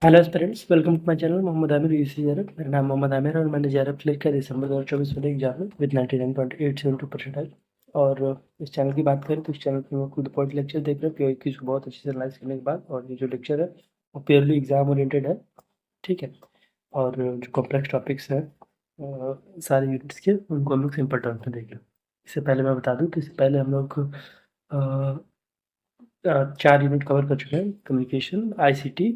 Hello aspirants, welcome to my channel Mohammad Aamir यूसी जरब। मेरा नाम मोहम्मद आमिर है और मैंने जरब क्लियर किया दिसंबर 2024 वाले एग्जाम में विद 99.872% और इस चैनल की बात करें तो इस चैनल पर मैं खुद पॉइंट लेक्चर देख रहा हूँ पीओ की बहुत अच्छे से एनालाइज करने के बाद। और ये जो लेक्चर है वो प्योरली एग्जाम ओरिएंटेड है, ठीक है। और जो कॉम्प्लेक्स टॉपिक्स हैं सारे यूनिट्स के, उनको हम लोग सिंपल टर्म्स में देख लें। इससे पहले मैं बता दूँ तो इससे पहले हम लोग 4 यूनिट कवर कर चुके हैं: कम्युनिकेशन, आईसीटी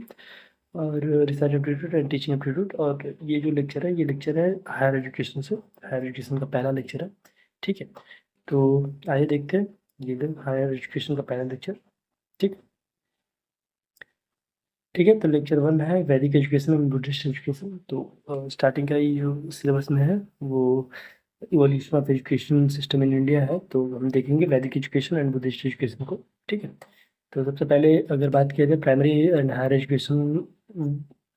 और research aptitude and teaching aptitude. और ये जो लेक्चर है, ये लेक्चर है हायर एजुकेशन से, हायर एजुकेशन का पहला लेक्चर है, ठीक है। तो आइए देखते हैं ये दिन हायर एजुकेशन का पहला लेक्चर, ठीक ठीक है। तो लेक्चर 1 है वैदिक एजुकेशन एंड बुद्धिस्ट एजुकेशन। तो स्टार्टिंग का ही जो सिलेबस में है वो evolution of education system in India है। तो हम देखेंगे वैदिक एजुकेशन एंड बुद्धिस्ट एजुकेशन को, ठीक है। तो सबसे पहले अगर बात किया जाए प्राइमरी एंड हायर एजुकेशन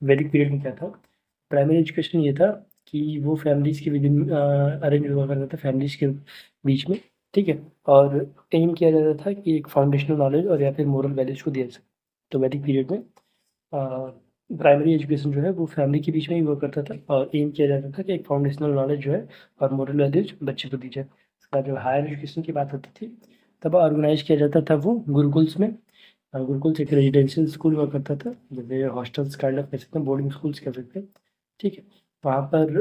वैदिक पीरियड में क्या था। प्राइमरी एजुकेशन ये था कि वो फैमिलीज़ के विदिन अरेंज हुआ करता था, फैमिलीज़ के बीच में, ठीक है। और एम किया जाता था कि एक फाउंडेशनल नॉलेज और या फिर मोरल वैल्यूज़ को दिया जाए। तो वैदिक पीरियड में प्राइमरी एजुकेशन जो है वो फैमिली के बीच में ही हुआ करता था और एम किया जाता था कि एक फाउंडेशनल नॉलेज जो है और मोरल वैल्यूज बच्चे को दी जाए। उसका जो हायर एजुकेशन की बात होती थी तब ऑर्गेनाइज किया जाता था वो गुरुकुल्स में। गुरुकुल्स एक रेजिडेंशियल स्कूल हुआ करता था, जैसे हॉस्टल्स काइंड ऑफ कह सकते हैं, बोर्डिंग स्कूल्स कह सकते हैं, ठीक है। वहाँ पर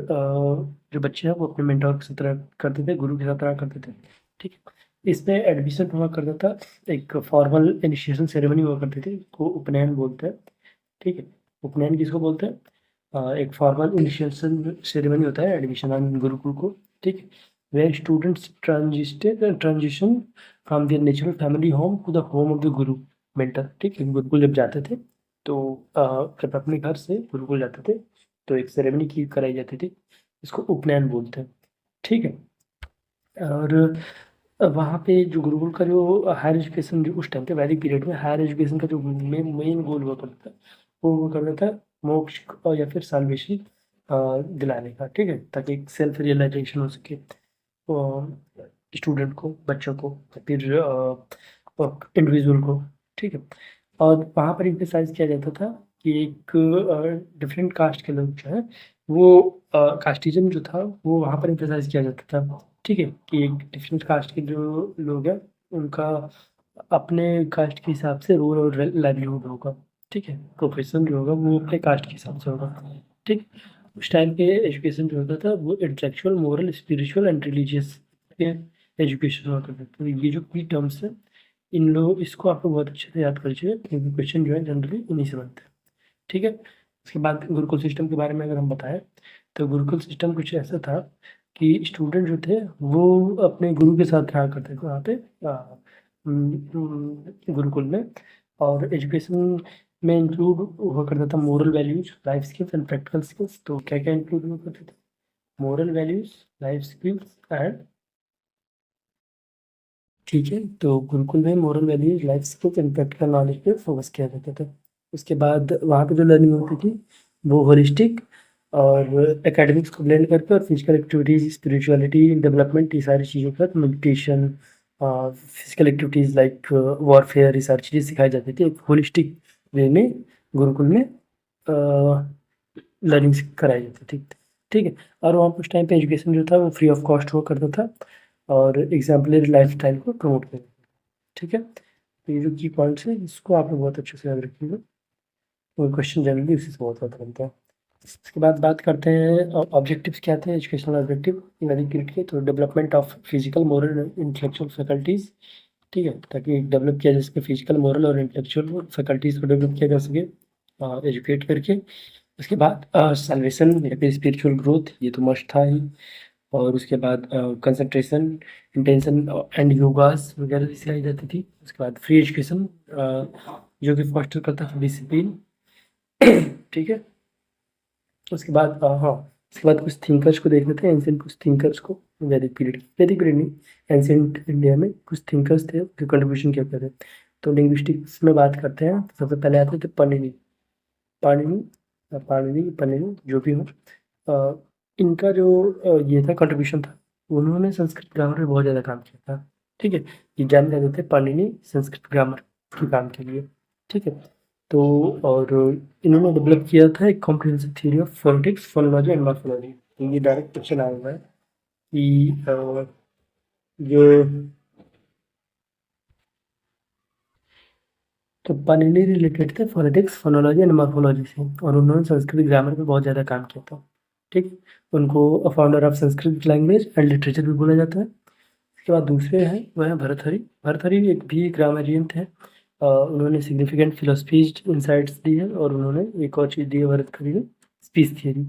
जो बच्चे हैं वो अपने मेंटोर के साथ रहा करते थे, गुरु के साथ रहा करते थे, ठीक है। इसमें एडमिशन हुआ करता था, एक फॉर्मल इनिशिएशन सेरेमनी हुआ करती थी, को उपनयन बोलते हैं, ठीक है। उपनयन किसको बोलते हैं? एक फॉर्मल इनिशिएशन सेरेमनी होता है एडमिशन ऑन गुरुकुल को, ठीक है। Where students transition from their natural family home to the home of the guru mentor, ठीक है। गुरुकुल जब जाते थे तो जब अपने घर से गुरुकुल जाते थे तो एक सेरेमनी की कराई जाती थी, इसको उपनयन बोलते हैं, ठीक है। और वहाँ पे जो गुरुकुल का जो हायर एजुकेशन जो उस टाइम पे वैदिक पीरियड में हायर एजुकेशन का जो मेन गोल हुआ करता था वो हुआ करता था मोक्ष और या फिर साल्वेशन दिलाने का, ठीक है, ताकि एक सेल्फ रियलाइजेशन हो सके स्टूडेंट को, बच्चों को, या फिर इंडिविजुअल को, ठीक है। और वहाँ पर इम्फेसाइज किया जाता था कि एक डिफरेंट कास्ट के लोग जो है वो कास्टिज्म जो था वो वहाँ पर इम्फेसाइज किया जाता था, ठीक है। कि एक डिफरेंट कास्ट के जो लोग हैं उनका अपने कास्ट के हिसाब से रोल और लाइवलीहुड होगा, ठीक है। प्रोफेशन जो होगा वो अपने कास्ट के हिसाब से होगा, ठीक। उस टाइम पे एजुकेशन जो होता था वो intellectual, moral, spiritual and religious education होता था। तो ये जो की टर्म्स है इन लोग इसको आपको बहुत अच्छे से याद कर लीजिए क्योंकि क्वेश्चन जो है जनरली इन्हीं से बनते हैं, ठीक है। उसके बाद गुरुकुल सिस्टम के बारे में अगर हम बताएं तो गुरुकुल सिस्टम कुछ ऐसा था कि स्टूडेंट जो थे वो अपने गुरु के साथ रहा करते थे वहाँ पे गुरुकुल में। और एजुकेशन में इंक्लूड हुआ करता था moral values, life skills and practical skills. तो क्या क्या इंक्लूड हुआ करते थे? Moral values, life skills and, ठीक है। तो गुरुकुल में moral values, life skills and practical knowledge पे फोकस किया जाता था। उसके बाद वहाँ पे जो लर्निंग होती थी वो होलिस्टिक और एकेडमिक्स को ब्लेंड करके और फिजिकल एक्टिविटीज, स्पिरिचुअलिटी डेवलपमेंट, ये सारी चीज़ों के साथ meditation, physical activities like warfare, ये सारी चीज़ें सिखाई जाती थी एक होलिस्टिक वे में गुरुकुल में लर्निंग कराई जाती थी, ठीक है। और वहाँ पर उस टाइम पे एजुकेशन जो था वो फ्री ऑफ कॉस्ट हुआ करता था और एग्जाम्पलरी लाइफस्टाइल को प्रमोट करता था, ठीक है। तो ये जो की पॉइंट्स है इसको आप लोग बहुत अच्छे से याद रखिएगा, वो क्वेश्चन जनरली उसी से बहुत ज़्यादा बनता है। उसके बाद बात करते हैं ऑब्जेक्टिव्स क्या थे एजुकेशनल ऑब्जेक्टिव वैदिक पीरियड के। तो development of physical, moral, intellectual faculties, ठीक है, ताकि डेवलप किया जा सके फिजिकल, मोरल और इंटेलेक्चुअल फैकल्टीज़ को डेवलप किया जा सके एजुकेट करके। उसके बाद सैल्वेशन या फिर स्पिरिचुअल ग्रोथ, ये तो मस्ट था ही। और उसके बाद कंसंट्रेशन, इंटेंशन एंड योगास वगैरह सिखाई जाती थी। उसके बाद फ्री एजुकेशन जो कि फॉस्टर करता था डिसिप्लिन, ठीक है। उसके बाद हाँ, उसके बाद कुछ थिंकर्स को देख लेते हैं, एंशिएंट कुछ थिंकर्स को वैदिक पीरियड नहीं, एंशिएंट इंडिया में कुछ थिंकर्स थे जो कंट्रीब्यूशन किया करते थे। तो लिंग्विस्टिक्स में बात करते हैं तो सबसे पहले आते थे पाणिनि। पाणिनि पाणिनि जो भी हो, इनका जो ये था कंट्रीब्यूशन था, उन्होंने संस्कृत ग्रामर में बहुत ज़्यादा काम किया था, ठीक है। ये जाने जाते थे पाणिनि संस्कृत ग्रामर के काम के लिए, ठीक है। तो और इन्होंने डेवलप किया था एक comprehensive theory of phonetics, phonology and morphology. तो ये डायरेक्ट क्वेश्चन आया हुआ है कि जो तो पाणिनि रिलेटेड थे फोनेटिक्स, फोनोलॉजी एंड मॉर्फोलॉजी से, और उन्होंने संस्कृत ग्रामर पे बहुत ज़्यादा काम किया था। ठीक, उनको founder of Sanskrit language and literature भी बोला जाता है। उसके बाद दूसरे हैं वह है भर्तहरि। भर्तहरि एक भी ग्रामरियन थे। उन्होंने सिग्निफिकेंट फिलोसफीज इंसाइट्स दी है, और उन्होंने एक और चीज़ दी है भर्तहरि ने, स्पीच थियरी।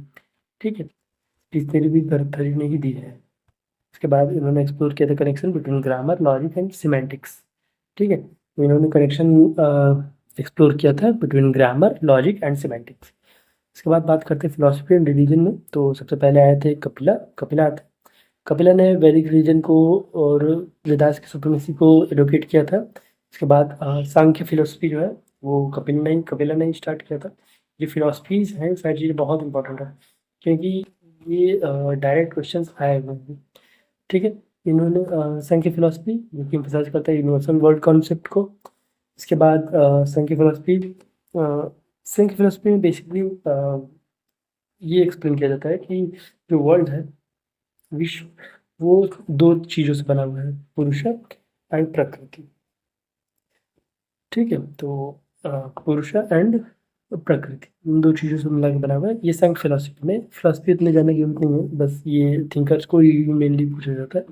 ठीक है, स्पीच थियरी भी भर्तहरि ने ही दी है। उसके बाद इन्होंने एक्सप्लोर किया था connection between grammar, logic and semantics. ठीक है, तो इन्होंने कनेक्शन एक्सप्लोर किया था between grammar, logic and semantics. उसके बाद बात करते हैं फिलोसफी एंड रिलीजन में, तो सबसे पहले आए थे कपिला। कपिला आते कपिला ने वैदिक रिलीजन को और वेदास की सुप्रीमेसी को एडवोकेट किया था। उसके बाद सांख्य फिलोसफी जो है वो कपिला ने ही स्टार्ट किया था। ये फिलोसफीज हैं, सारी चीज़ें बहुत इंपॉर्टेंट है, क्योंकि ये डायरेक्ट क्वेश्चंस आए हुए हैं। ठीक है, इन्होंने सांख्य फिलोसफी जो कि एम्फसाइज करता है यूनिवर्सल वर्ल्ड कॉन्सेप्ट को। इसके बाद सांख्य फिलोसफी में बेसिकली ये एक्सप्लेन किया जाता है कि जो वर्ल्ड है, विश्व, वो दो चीज़ों से बना हुआ है, पुरुष एंड प्रकृति। ठीक है, तो पुरुष एंड प्रकृति, इन दो चीज़ों से मिला के बना हुआ है। ये सांख्य फिलोसफी में, फिलोसफी इतने जानने की जरूरत नहीं है, बस ये थिंकर्स को ही मेनली पूछा जाता है।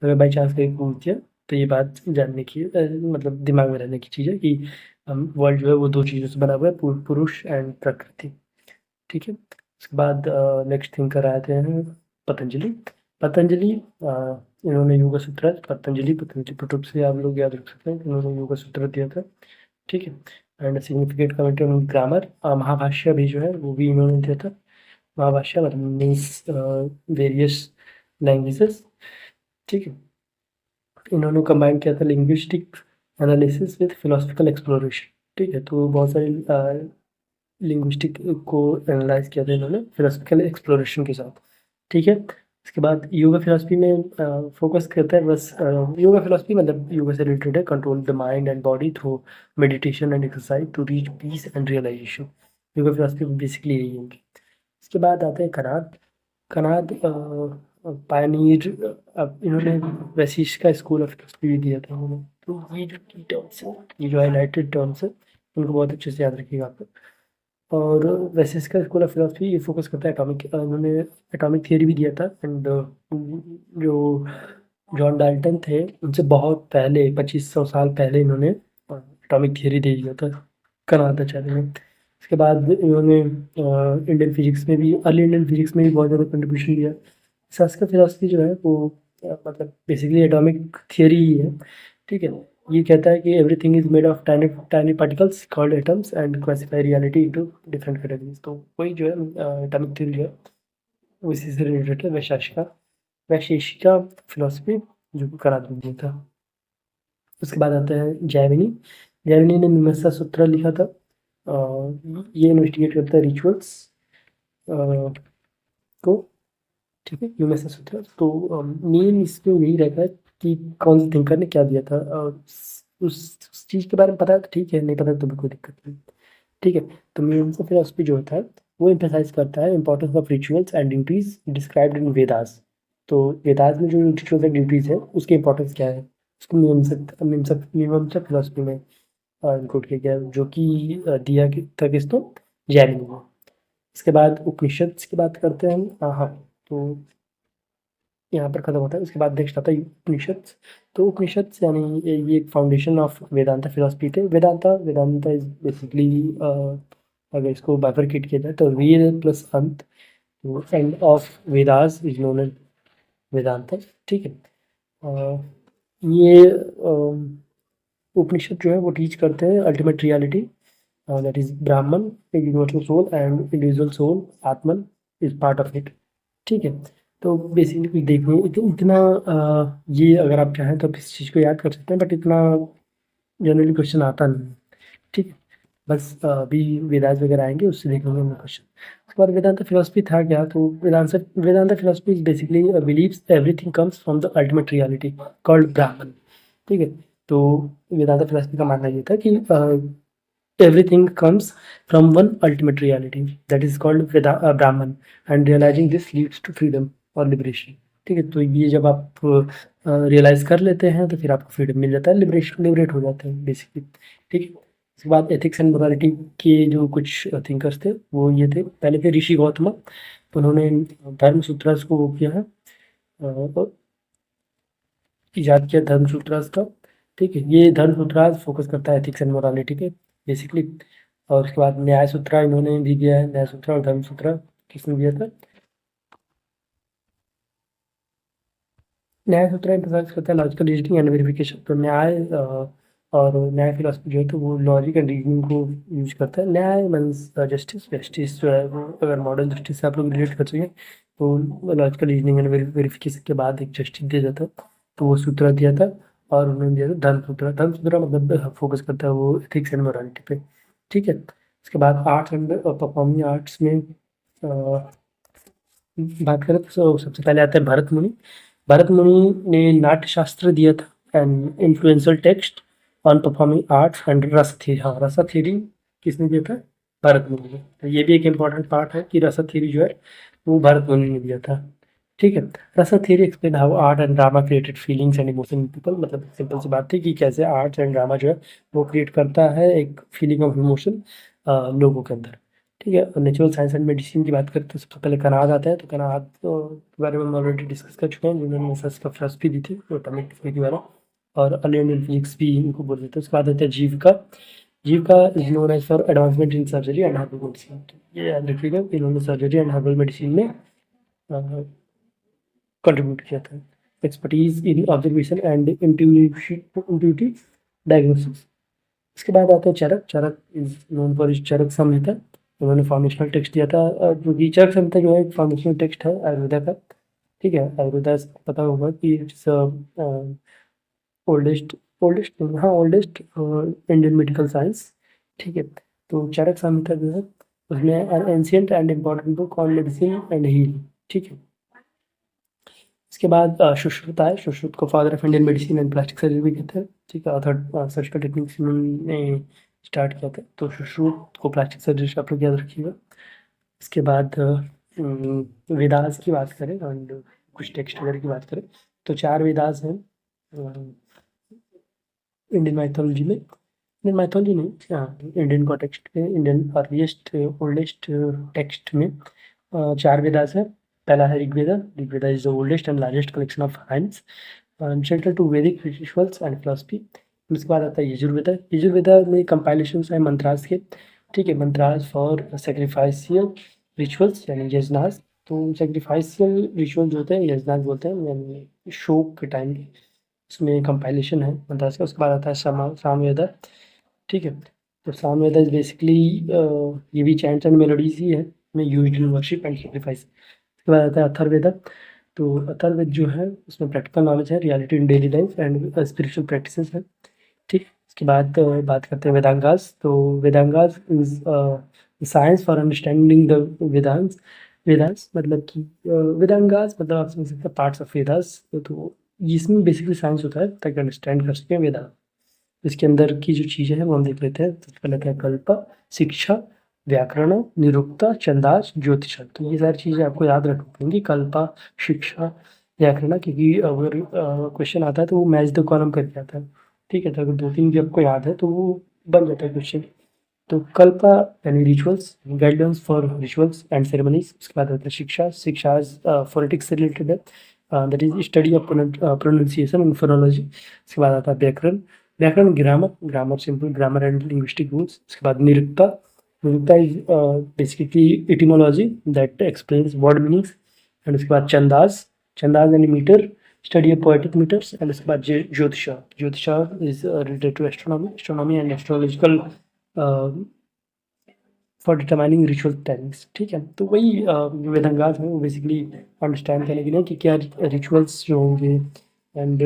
अगर बाई चांस कहीं पूछ दिया तो ये बात जानने की मतलब दिमाग में रहने की चीज़ है कि वर्ल्ड जो है वो दो चीज़ों से बना हुआ है, पुरुष एंड प्रकृति। ठीक है, उसके बाद नेक्स्ट थिंकर आते हैं पतंजलि। पतंजलि इन्होंने योगा सूत्र, पतंजलि पुटुप से आप लोग याद रख सकते हैं, इन्होंने योगा सूत्र दिया था। ठीक है, and significant commentary on grammar. Mahabhashya भी जो है वो भी इन्होंने दिया था। महाभाष्य मतलब मीन्स वेरियस लैंग्वेजेस। ठीक है, इन्होंने कंबाइन किया था linguistic analysis with philosophical exploration. ठीक है, तो बहुत सारी लिंग्विस्टिक को एनालाइज किया था इन्होंने फिलोसफिकल एक्सप्लोरेशन के साथ। ठीक है, उसके बाद योगा फिलोसफी में फोकस करता है बस योगा फिलोसफी मतलब योगा से रिलेटेड है, control the mind and body through meditation and exercise to reach peace and realisation. Yoga philosophy basically यही होगी। उसके बाद आते हैं कनाद। कनाद पायनीर, इन्होंने वैशिष्ट का स्कूल ऑफ फिलोसफी भी दिया था उन्होंने। तो ये जो की टर्म्स है, ये जो हाईलाइटेड टर्म्स है, उनको बहुत अच्छे से याद रखिएगा आप। और वैसे इसका स्कूल ऑफ फिलोसफी ये फोकस करता है एटॉमिक, उन्होंने एटॉमिक थियरी भी दिया था। एंड जो जॉन डाल्टन थे उनसे बहुत पहले 2500 साल पहले इन्होंने एटॉमिक थियरी दे दिया था कनाडाचार्य में। उसके बाद इन्होंने इंडियन फिजिक्स में भी, अर्ली इंडियन फिजिक्स में भी बहुत ज़्यादा कंट्रीब्यूशन दिया। संस्कृत फिलोसफी जो है वो मतलब बेसिकली एटॉमिक थियरी ही है। ठीक है, ये कहता है कि everything is made of tiny tiny particles called atoms and classify reality into different categories. तो वही जो है एटॉमिक थ्योरी है, वो इसी से रिलेटेड है। वैशेषिका फिलोसफी जो कि करा दिया था। उसके बाद आता है जैमिनी। जैमिनी ने मीमांसा सूत्र लिखा था। ये इन्वेस्टिगेट करता है रिचुअल्स को। ठीक है, मीमांसा सूत्र। तो मेन इसमें यही रहता है कि कौन से थिंकर ने क्या दिया था, उस चीज़ के बारे में पता है तो ठीक है, नहीं पता तो भी कोई दिक्कत नहीं। ठीक है, तो मीमांसा फिलोसफी जो होता है वो एम्फेसाइज करता है importance of rituals and duties described in Vedas. तो वेदास में जो रिचुअल्स एंड ड्यूटीज है उसकी इंपॉर्टेंस क्या है, उसको मीमांसा फिलोसफी में इंक्लूड किया गया, जो कि दिया था किसको, जैमिनी को। इसके बाद उपनिषद की बात करते हैं हम। हाँ, तो यहाँ पर खत्म होता है। उसके बाद नेक्स्ट आता है उपनिषद। तो उपनिषद यानी ये एक फाउंडेशन ऑफ वेदांता फिलोसफी थे। वेदांता इज बेसिकली अगर इसको बाइफरकेट किया जाए तो वेद प्लस अंत, तो end of Vedas is known as Vedanta. ठीक है, ये उपनिषद जो है वो टीच करते हैं ultimate reality, that is Brahman, universal soul and individual soul, Atman is part of it. ठीक है, तो बेसिकली कुछ देखो इतना ये अगर आप चाहें तो आप इस चीज़ को याद कर सकते हैं, बट इतना जनरली क्वेश्चन आता नहीं है। ठीक है, बस अभी वेदांत वगैरह आएंगे उससे देखेंगे हम क्वेश्चन। उसके बाद वेदांत फिलोसफी था क्या, तो Vedanta philosophy is basically believes everything comes from the ultimate reality called Brahman. ठीक है, तो वेदांत फिलोसफी का मानना ये था कि everything comes from one ultimate reality that is called Brahman, and realizing this leads to freedom और liberation. ठीक है, तो ये जब आप रियलाइज कर लेते हैं तो फिर आपको फ्रीडम मिल जाता है, लिबरेट हो जाते हैं बेसिकली. ठीक है, उसके बाद एथिक्स एंड मोरालिटी के जो कुछ थिंकर्स थे वो ये थे. पहले थे ऋषि गौतम, तो उन्होंने धर्म सूत्रास को वो किया है, ईजाद किया धर्म सूत्रास का. ठीक है, ये धर्म सूत्रास फोकस करता है एथिक्स एंड मोरालिटी पे बेसिकली. और उसके बाद न्याय सूत्रा इन्होंने भी दिया है, न्याय सूत्रा और धर्म सूत्रा किसने दिया था? न्याय सूत्र एम्फसाइज करता है लॉजिकल रीजनिंग एंड वेरिफिकेशन. तो न्याय और न्याय फिलोसफी जो है तो वो लॉजिक एंड रीजनिंग को यूज करता है. न्याय मीन्स जस्टिस. जस्टिस जो है वो अगर मॉडर्न जस्टिस से आप लोग रिलेट कर सकें तो लॉजिकल रीजनिंग एंड वेरिफिकेशन के बाद एक जस्टिस दिया जाता है, तो वो सूत्र दिया था. और उन्होंने दिया था धर्म सूत्र. धर्म सूत्र मतलब फोकस करता है वो एथिक्स एंड मोरालिटी पे. ठीक है, उसके बाद आर्ट्स एंड परफॉर्मिंग आर्ट्स में बात करें तो सबसे पहले आता है भरत मुनि. भरत मुनि ने नाट्य शास्त्र दिया था and influential text on performing arts and रस थ्योरी. हाँ, रस थ्योरी किसने दिया था? भरत मुनि ने. तो ये भी एक इम्पॉर्टेंट पार्ट है कि रस थ्योरी जो है वो भरत मुनि ने दिया था. ठीक है, रस theory explain how art and drama created feelings and emotion in people. मतलब सिंपल सी बात थी कि कैसे आर्ट एंड ड्रामा जो है वो क्रिएट करता है एक फीलिंग ऑफ इमोशन लोगों के अंदर. ठीक है, नेचुरल साइंस एंड मेडिसिन की बात करें तो सबसे पहले कनाद आता है. तो कनाद के बारे में हम ऑलरेडी डिस्कस कर चुके हैं, जिन्होंने फर्स्ट का फिलोसफी दी थी एटॉमिक थ्योरी वाला, और अर्ली इंडियन फिजिक्स भी इनको बोल देते हैं. उसके बाद आता है Jivaka. Jivaka is known as for advancement in surgery and herbal medicine. ये याद रखिएगा, इन्होंने सर्जरी एंड हर्बल मेडिसिन में कंट्रीब्यूट किया था. Expertise in observation and intuitive diagnosis. इसके बाद आता है Charaka. Charaka is known for Charaka Samhita. उन्होंने फाउंडेशनल टेक्स्ट दिया था, जो कि चरक संहिता जो है एक फाउंडेशनल टेक्स्ट है आयुर्वेदा का. ठीक है, आयुर्वेदा पता होगा कि इट्स ओल्डेस्ट ओल्डेस्ट हाँ ओल्डेस्ट इंडियन मेडिकल साइंस. ठीक है, तो चरक संहिता जो है उसमें an ancient and important book on medicine and heal. ठीक है, इसके बाद सुश्रुत आए. सुश्रुत को father of Indian medicine and plastic surgery भी कहते हैं. ठीक है, ऑथर सर्जिकल टेक्निक्स ने स्टार्ट किया था. तो सुश्रुत को प्लास्टिक सर्जरी से आप लोग याद रखिएगा. इसके बाद वेदास की बात करें और कुछ टेक्स्ट वगैरह की बात करें तो 4 वेदास हैं इंडियन माइथोलॉजी में. इंडियन माइथोलॉजी नहीं, हाँ, इंडियन कॉन्टेक्स्ट में, इंडियन अर्लीस्ट ओल्डेस्ट टेक्स्ट में 4 वेदास हैं. पहला है Rigveda. Rigveda is the oldest and largest collection of hymns central to Vedic rituals and philosophy. उसके बाद आता है यजुर्वेदा. यजुर्वेदा में कंपाइलेशंस है मंत्रास के. ठीक है, मंत्रास फॉर सेक्रीफाइसियल रिचुअल्स यानी यजनास. तो सेक्रीफाइसियल रिचुअल जो होते हैं यजनास बोलते हैं, यानी शोक के टाइम इसमें कंपाइलेशन है मंत्रास का. उसके बाद आता है सामवेदा. ठीक है, तो सामवेदा इज बेसिकली ये भी चैंट्स एंड मेलोडीज ही है में used in worship and sacrifice. उसके बाद आता है अथर्ववेदा. तो अथर्ववेद जो है उसमें प्रैक्टिकल नॉलेज है, reality in daily life and spiritual practices है. ठीक, उसके बाद बात करते हैं वेदांगास. तो Vedangas is science for understanding the Vedas. Vedas मतलब कि वेदांगास मतलब आप समझ सकते हैं पार्ट्स ऑफ वेदास. तो इसमें बेसिकली साइंस होता है ताकि अंडरस्टैंड कर सकें वेदांत. इसके अंदर की जो चीज़ें हैं वो हम देख लेते हैं. सबसे पहले आता है कल्प, शिक्षा, व्याकरण, निरुक्ता, छंदास, ज्योतिष. तो ये सारी चीज़ें आपको याद रखनी पड़ेंगी, कल्पा, शिक्षा, व्याकरण, क्योंकि अगर क्वेश्चन आता है तो वो मैच द कॉलम करके आता है. ठीक है, तो अगर 2-3 भी आपको याद है तो वो बन जाता है क्वेश्चन. तो कल्पा यानी rituals, guidelines for rituals and ceremonies. उसके बाद आता है शिक्षा. शिक्षा फोनेटिक्स से रिलेटेड है, that is study of pronunciation and phonology. उसके बाद आता है Vyakarana. Vyakarana grammar simple grammar and linguistic rules. उसके बाद Nirukta. Nirukta is basically etymology that explains word meanings. And उसके बाद छंदास. छंदास यानी meter, study of poetic meters. And उसके बाद Jyotisha. Jyotisha is related to astronomy and astrological for determining ritual timings. ठीक है, तो वही वेदांगास है वो बेसिकली अंडरस्टैंड करने के लिए कि क्या रिचुअल्स जो होंगे एंड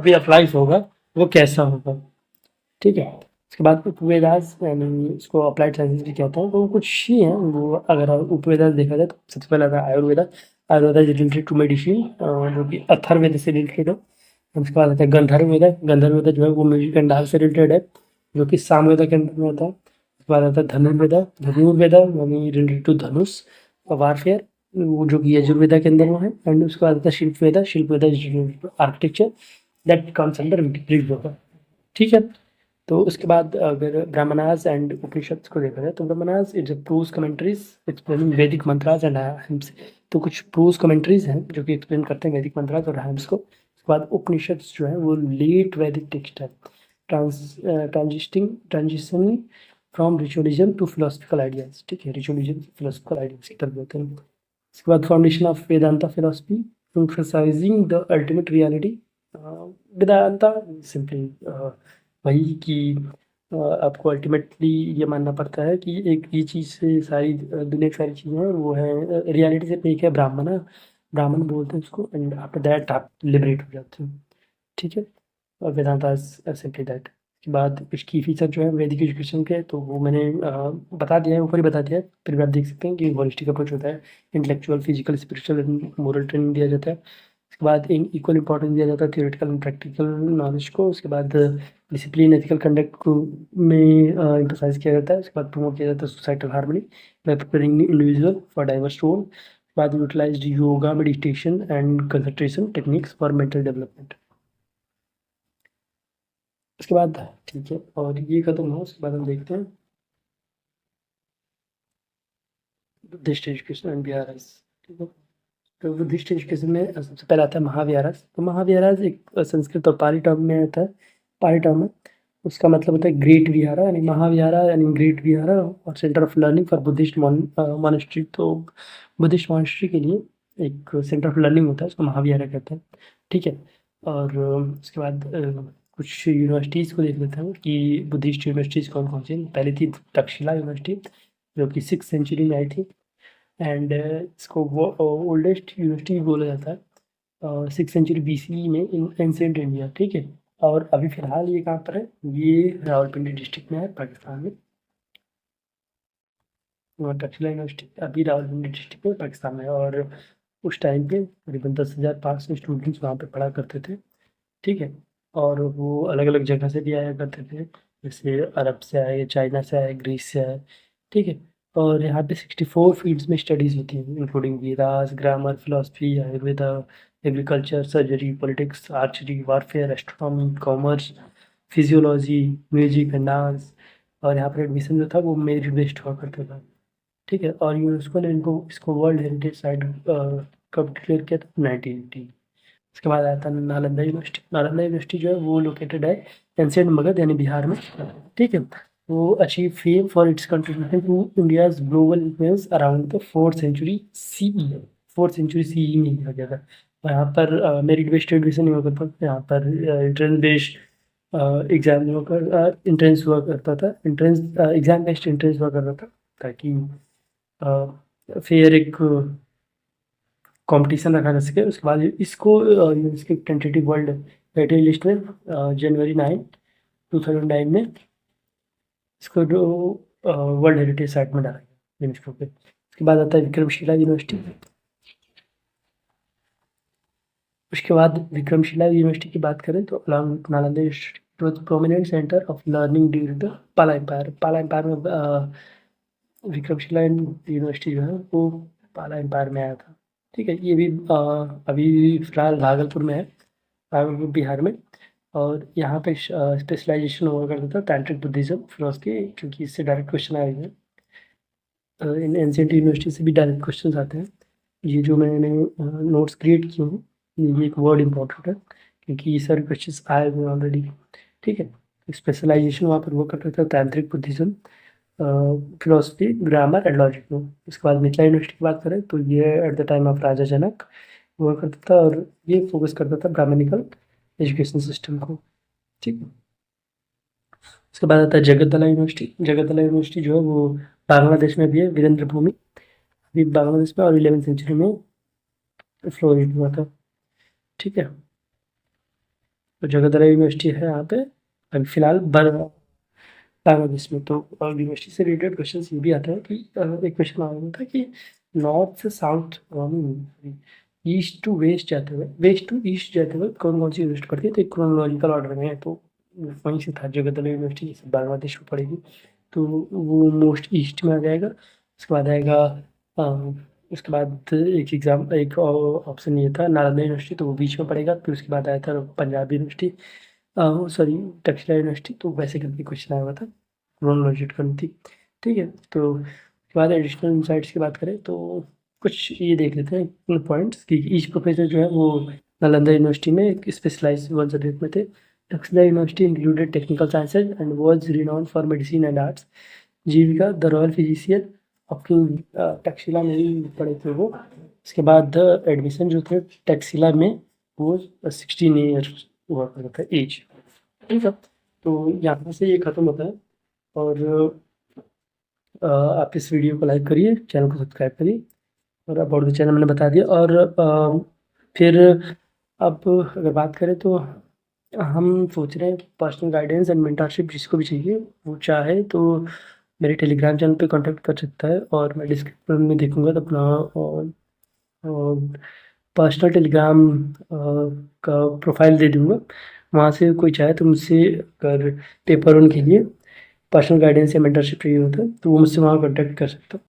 वे ऑफ लाइफ होगा वो कैसा होगा. ठीक है, उसके बाद उपवेदास यानी इसको अप्लाइड साइंसेज भी कहते हैं. वो कुछ ही हैं वो. अगर उपवेदास देखा जाए तो सबसे पहले आता है Ayurveda. Ayurveda is related to medicine, जो कि अथर्ववेद से रिलेटेड है. उसके बाद आता है गंधर्ववेदा. गंधर्ववेदा जो है वो म्यूजिक एंड डांस से रिलेटेड है. जो कि सामवेदा के अंडर में आता है। उसके बाद आता है धनुर्वेदा। धनुर्वेदा यानी रिलेटेड टू धनुष वारफेयर, वो जो कि यजुर्वेदा के अंदर में है। एंड उसके बाद आता है Shilpaveda. Shilpaveda is architecture that comes under Rigveda. ठीक है। तो उसके बाद अगर ब्राह्मणास एंड उपनिषद को देखा जाए तो Brahmanas is prose commentaries explaining Vedic mantras and हेम्स। तो कुछ प्रोज कमेंट्रीज हैं जो कि एक्सप्लेन करते हैं वैदिक मंत्रास और हेम्स को। उसके बाद उपनिषद जो है वो लेट वैदिक टेक्स्ट है, transitioning from ritualism to philosophical ideas. ठीक है, रिचुअलिज्म फिलोसफिकल आइडियाज की तरफ होते हैं। उसके बाद foundation of Vedanta philosophy emphasising the ultimate reality. Vedanta simply वही कि आपको अल्टीमेटली ये मानना पड़ता है कि एक ही चीज़ से सारी दुनिया की सारी चीज़ें हैं, और वो है रियलिटी से एक है ब्राह्मण। ब्राह्मण बोलते हैं उसको, एंड आफ्टर दैट आप लिबरेट हो जाते हो। ठीक है, और वेदांता सिंपली दैट। उसके बाद इसकी फीचर जो है वैदिक एजुकेशन के, तो वो मैंने बता दिया है, ऊपर ही बता दिया है। फिर भी आप देख सकते हैं कि होलिस्टिक अप्रोच होता है, intellectual physical spiritual and moral training दिया जाता है। उसके बाद इन इक्वल इंपॉर्टेंस दिया जाता है थियोरेटिकल एंड प्रैक्टिकल नॉलेज को। उसके बाद डिसिप्लिन एथिकल कंडक्ट को में एम्फसाइज किया जाता है। उसके बाद प्रमोट किया जाता है societal harmony by preparing individual for diverse role. उसके बाद utilised yoga meditation and concentration techniques for mental development. उसके बाद ठीक है, और ये खत्म हुआ उसके बाद हम देखते हैं बुद्धिस्ट एजुकेशन एंड बिहारस। ठीक है, तो बुद्धिस्ट एजुकेशन में सबसे पहले आता है महाविहारस। तो महाविहारस एक संस्कृत और पाली टर्म में आता है, पाली टर्म में। उसका मतलब होता है ग्रेट विहारा, यानी महाविहारा यानी ग्रेट विहारा, और centre of learning for Buddhist monastery. तो बुद्धिस्ट मॉनेस्ट्री के लिए एक सेंटर ऑफ लर्निंग होता है, उसको महाविहारा कहते हैं। ठीक है, और उसके बाद कुछ यूनिवर्सिटीज़ को देख लेते हैं कि बुद्धिस्ट यूनिवर्सिटीज़ कौन कौन सी हैं। पहली थी तक्षशिला यूनिवर्सिटी, जो कि 6th सेंचुरी में आई थी। एंड इसको वो ओल्डेस्ट यूनिवर्सिटी भी बोला जाता है 6th सेंचुरी BCE में इन एंशिएंट इंडिया। ठीक है, और अभी फिलहाल ये कहाँ पर है, ये रावलपिंडी डिस्ट्रिक्ट में है, पाकिस्तान में। तक्षशिला यूनिवर्सिटी अभी रावलपिंडी डिस्ट्रिक्ट में पाकिस्तान में है, और उस टाइम पे करीबन 10,500 स्टूडेंट्स वहाँ पे पढ़ा करते थे। ठीक है, और वो अलग अलग जगह से भी आया करते थे, जैसे अरब से आए, चाइना से आए, ग्रीस से आए। ठीक है, और यहाँ पे 64 फील्ड्स में स्टडीज़ होती हैं, including Vedas, grammar, philosophy, Ayurveda, agriculture, surgery, politics, archery, warfare, astronomy, commerce, physiology, music and dance. और यहाँ पर एडमिशन जो था वो मेरिट बेस्ड हुआ करता था। ठीक है, और यूनेस्को ने इनको इसको वर्ल्ड हेरिटेज साइट कब डिक्लेयर किया था, 1980। उसके बाद आया था नालंदा यूनिवर्सिटी। नालंदा यूनिवर्सिटी जो है वो लोकेटेड है एंशिएंट मगध यानी बिहार में। ठीक है, वो achieve fame for its contribution to India's global influence around the 4th century CE। 4th century CE में किया गया था। और यहाँ पर मेरिट बेस्ड एडमिशन नहीं हुआ करता, यहाँ पर एंट्रेंस बेस्ड एग्जाम नहीं होकर इंट्रेंस हुआ करता था। इंट्रेंस एग्जाम बेस्ड इंट्रेंस हुआ करता था, ताकि फेयर एक कंपटीशन रखा जा सके। उसके बाद इसको UNESCO tentative world heritage list में जनवरी 9, 2009 में इसको जो वर्ल्ड हेरिटेज साइट में डाला गया यूनेस्को पे। उसके बाद आता है विक्रमशिला यूनिवर्सिटी। उसके बाद विक्रमशिला यूनिवर्सिटी की बात करें तो along Nalanda university prominent centre of learning during the पाला एम्पायर। पाला एम्पायर में विक्रमशिला यूनिवर्सिटी जो है वो पाला एम्पायर में आया था। ठीक है, ये भी अभी फिलहाल भागलपुर में है, भागलपुर बिहार में। और यहाँ पे स्पेशलाइजेशन हुआ करता था तांत्रिक बुद्धिज्म फिलोसफी, क्योंकि इससे डायरेक्ट क्वेश्चन आए हैं। इन एंशिएंट यूनिवर्सिटी से भी डायरेक्ट क्वेश्चन आते हैं। ये जो मैंने नोट्स क्रिएट किए हैं, ये एक वर्ड इंपॉर्टेंट है, क्योंकि ये सारे क्वेश्चन आए हुए ऑलरेडी। ठीक है, स्पेशलाइजेशन वहाँ पर हुआ करता था तांत्रिक Buddhism, philosophy, grammar and logic में। उसके बाद मिथिला यूनिवर्सिटी की बात करें तो ये एट द टाइम ऑफ राजा जनक हुआ करता था, और ये फोकस करता था ब्राह्मणिकल एजुकेशन सिस्टम को। ठीक है, उसके बाद आता है जगतला यूनिवर्सिटी। जगतला यूनिवर्सिटी जो है वो बांग्लादेश में भी है, वीरेंद्र भूमि, अभी बांग्लादेश में, और 11th सेंचुरी में फ्लोरिश हुआ था। ठीक है, तो जगतला यूनिवर्सिटी है यहाँ पे अभी फिलहाल बांग्लादेश में। तो यूनिवर्सिटी से रिलेटेड क्वेश्चन ये भी आता है कि एक क्वेश्चन आ रहा था कि नॉर्थ से साउथ ईस्ट टू वेस्ट जाते हुए, वेस्ट टू ईस्ट जाते हुए कौन कौन सी यूनिवर्सिटी पढ़ती है, तो एक क्रोनोलॉजिकल ऑर्डर में है। तो वहीं से था जगदलपुर यूनिवर्सिटी, बांग्लादेश में पड़ेगी, तो वो मोस्ट ईस्ट में आ जाएगा। उसके बाद आएगा उसके बाद एक ऑप्शन ये था नालंदा यूनिवर्सिटी, तो वो बीच में पड़ेगा। फिर उसके बाद आया था Punjab university, sorry Takshashila university, तो वैसे करके क्वेश्चन आया हुआ था, क्रोनोलॉजी करनी थी। ठीक है, तो उसके बाद एडिशनल इनसाइट्स की बात करें तो कुछ ये देख लेते हैं पॉइंट्स कि ईच प्रोफेसर जो है वो नालंदा यूनिवर्सिटी में एक स्पेशलाइज वन सब्जेक्ट में थे। Takshashila university included technical sciences and was renowned for medicine and arts. Jeevika the royal physician of king Takshashila में ही पढ़े थे वो। उसके बाद एडमिशन जो थे तक्षशिला में वो 16 ईयर्स हुआ करता था एज। ठीक है, तो यहाँ से ये ख़त्म होता है। और आप इस वीडियो को लाइक करिए, चैनल को सब्सक्राइब करिए, और अबाउट द चैनल मैंने बता दिया। और फिर अब अगर बात करें तो हम सोच रहे हैं कि पर्सनल गाइडेंस एंड मेंटरशिप जिसको भी चाहिए वो चाहे तो मेरे टेलीग्राम चैनल पे कांटेक्ट कर सकता है, और मैं डिस्क्रिप्शन में देखूंगा तो अपना पर्सनल टेलीग्राम का प्रोफाइल दे दूंगा। वहाँ से कोई चाहे तो मुझसे अगर पेपर वन के लिए पर्सनल गाइडेंस या मेंटरशिप चाहिए होता है तो वो मुझसे वहाँ कांटेक्ट कर सकता है।